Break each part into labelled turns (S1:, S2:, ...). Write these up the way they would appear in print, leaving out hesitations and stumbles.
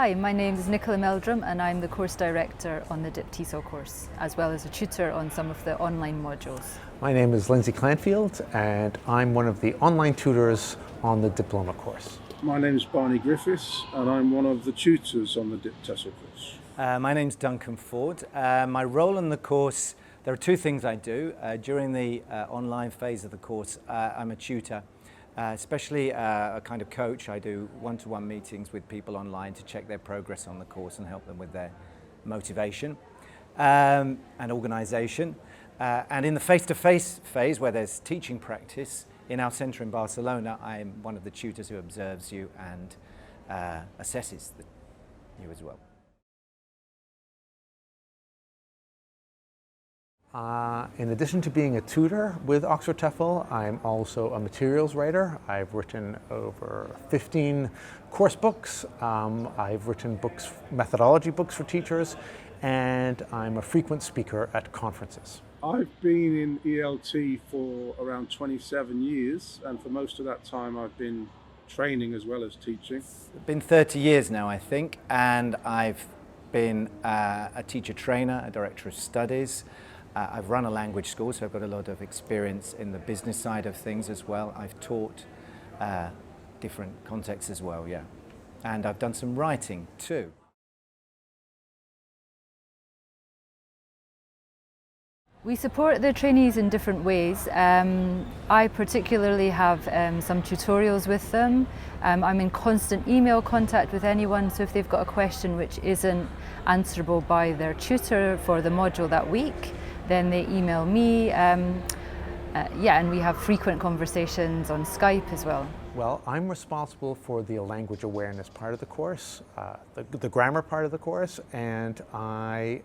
S1: Hi, my name is Nicola Meldrum and I'm the course director on the DipTESOL course, as well as a tutor on some of the online modules.
S2: My name is Lindsay Clandfield and I'm one of the online tutors on the diploma course.
S3: My name is Barney Griffiths and I'm one of the tutors on the DipTESOL course.
S4: My name's Duncan Foord. My role in the course, there are two things I do. During the online phase of the course, I'm a tutor. Especially a kind of coach. I do one-to-one meetings with people online to check their progress on the course and help them with their motivation and organisation. And in the face-to-face phase, where there's teaching practice, in our centre in Barcelona, I'm one of the tutors who observes you and assesses you as well.
S2: In addition to being a tutor with Oxford TEFL, I'm also a materials writer. I've written over 15 course books. I've written books, methodology books for teachers, and I'm a frequent speaker at conferences.
S3: I've been in ELT for around 27 years, and for most of that time I've been training as well as teaching.
S4: It's been 30 years now, I think, and I've been a teacher trainer, a director of studies. I've run a language school, so I've got a lot of experience in the business side of things as well. I've taught different contexts as well, yeah. And I've done some writing too.
S1: We support the trainees in different ways. I particularly have some tutorials with them. I'm in constant email contact with anyone, so if they've got a question which isn't answerable by their tutor for the module that week, then they email me, and we have frequent conversations on Skype as well.
S2: Well, I'm responsible for the language awareness part of the course, the grammar part of the course, and I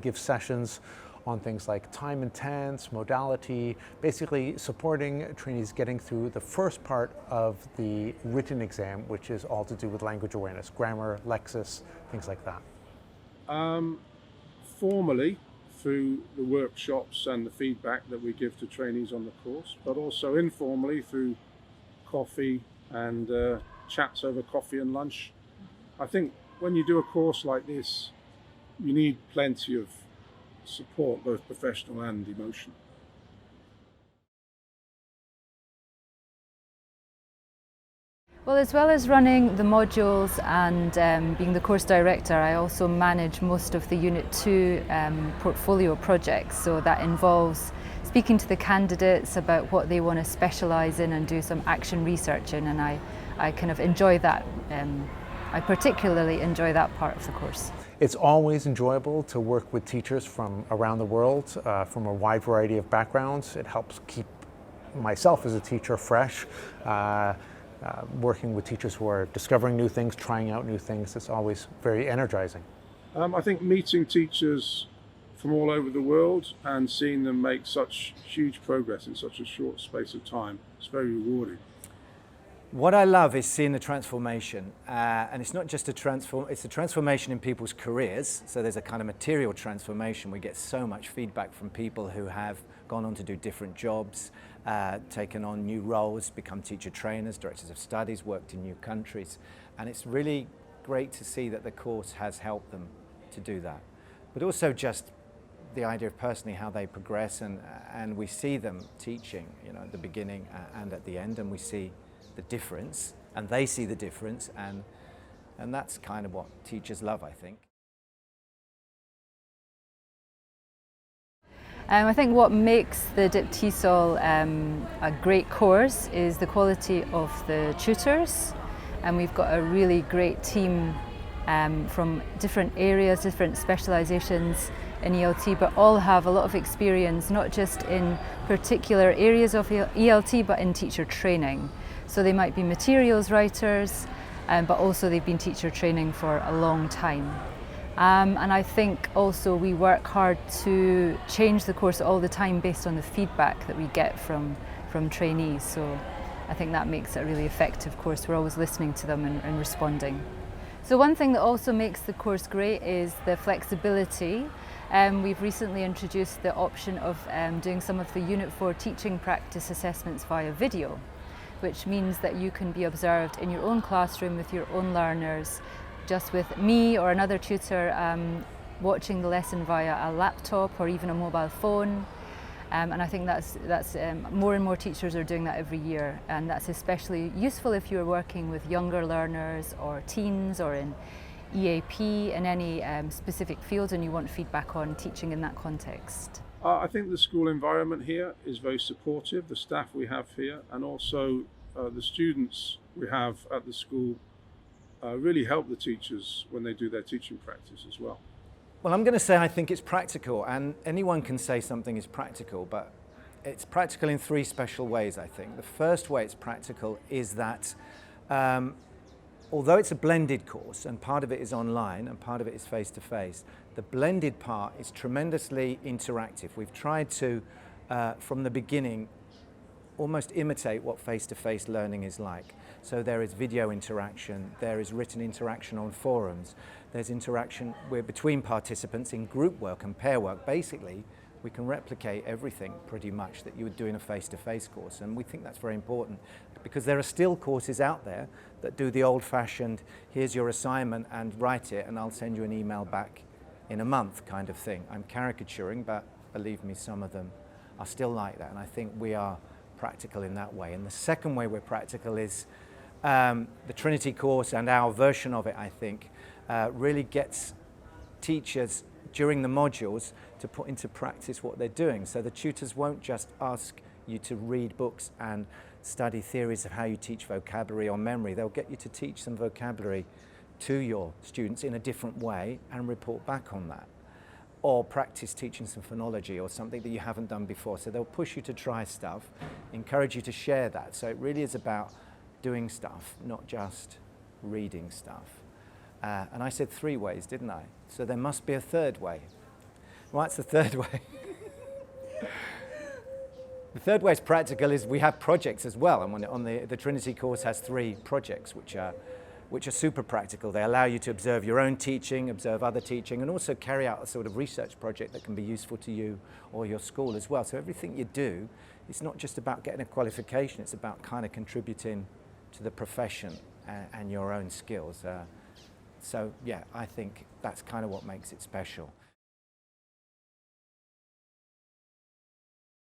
S2: give sessions on things like time and tense, modality, basically supporting trainees getting through the first part of the written exam, which is all to do with language awareness, grammar, lexis, things like that.
S3: Formally, through the workshops and the feedback that we give to trainees on the course, but also informally through coffee and chats over coffee and lunch. I think when you do a course like this, you need plenty of support, both professional and emotional.
S1: Well, as well as running the modules and being the course director, I also manage most of the Unit 2 portfolio projects. So that involves speaking to the candidates about what they want to specialise in and do some action research in, and I kind of enjoy that. I particularly enjoy that part of the course.
S2: It's always enjoyable to work with teachers from around the world, from a wide variety of backgrounds. It helps keep myself as a teacher fresh. Working with teachers who are discovering new things, trying out new things, it's always very energizing.
S3: I think meeting teachers from all over the world and seeing them make such huge progress in such a short space of time is very rewarding.
S4: What I love is seeing the transformation, and it's not just it's a transformation in people's careers. So there's a kind of material transformation. We get so much feedback from people who have gone on to do different jobs, taken on new roles, become teacher trainers, directors of studies, worked in new countries. And it's really great to see that the course has helped them to do that. But also just the idea of personally how they progress, and we see them teaching, you know, at the beginning and at the end, and we see the difference, and they see the difference, and that's kind of what teachers love, I think.
S1: I think what makes the DipTESOL a great course is the quality of the tutors, and we've got a really great team from different areas, different specialisations in ELT, but all have a lot of experience, not just in particular areas of ELT, but in teacher training. So they might be materials writers, but also they've been teacher training for a long time. And I think also we work hard to change the course all the time based on the feedback that we get from trainees. So I think that makes it a really effective course. We're always listening to them and responding. So one thing that also makes the course great is the flexibility. We've recently introduced the option of doing some of the Unit 4 teaching practice assessments via video, which means that you can be observed in your own classroom with your own learners just with me or another tutor watching the lesson via a laptop or even a mobile phone. And I think that's more and more teachers are doing that every year, and that's especially useful if you're working with younger learners or teens or in EAP in any specific field and you want feedback on teaching in that context.
S3: I think the school environment here is very supportive, the staff we have here, and also the students we have at the school really help the teachers when they do their teaching practice as well.
S4: Well, I'm going to say I think it's practical, and anyone can say something is practical, but it's practical in three special ways, I think. The first way it's practical is that although it's a blended course, and part of it is online and part of it is face-to-face, the blended part is tremendously interactive. We've tried to, from the beginning, almost imitate what face-to-face learning is like. So there is video interaction, there is written interaction on forums, there's interaction between participants in group work and pair work. Basically, we can replicate everything pretty much that you would do in a face-to-face course, and we think that's very important because there are still courses out there that do the old-fashioned, here's your assignment and write it and I'll send you an email back in a month kind of thing. I'm caricaturing, but believe me, some of them are still like that, and I think we are practical in that way. And the second way we're practical is the Trinity course, and our version of it, I think, really gets teachers during the modules to put into practice what they're doing. So the tutors won't just ask you to read books and study theories of how you teach vocabulary or memory. They'll get you to teach some vocabulary to your students in a different way and report back on that. Or practice teaching some phonology or something that you haven't done before. So they'll push you to try stuff, encourage you to share that. So it really is about doing stuff, not just reading stuff. And I said 3 ways, didn't I? So there must be a third way. What's the third way? The third way is practical is we have projects as well. And on the Trinity course has 3 projects which are super practical. They allow you to observe your own teaching, observe other teaching, and also carry out a sort of research project that can be useful to you or your school as well. So everything you do, it's not just about getting a qualification, it's about kind of contributing to the profession and your own skills. So yeah, I think that's kind of what makes it special.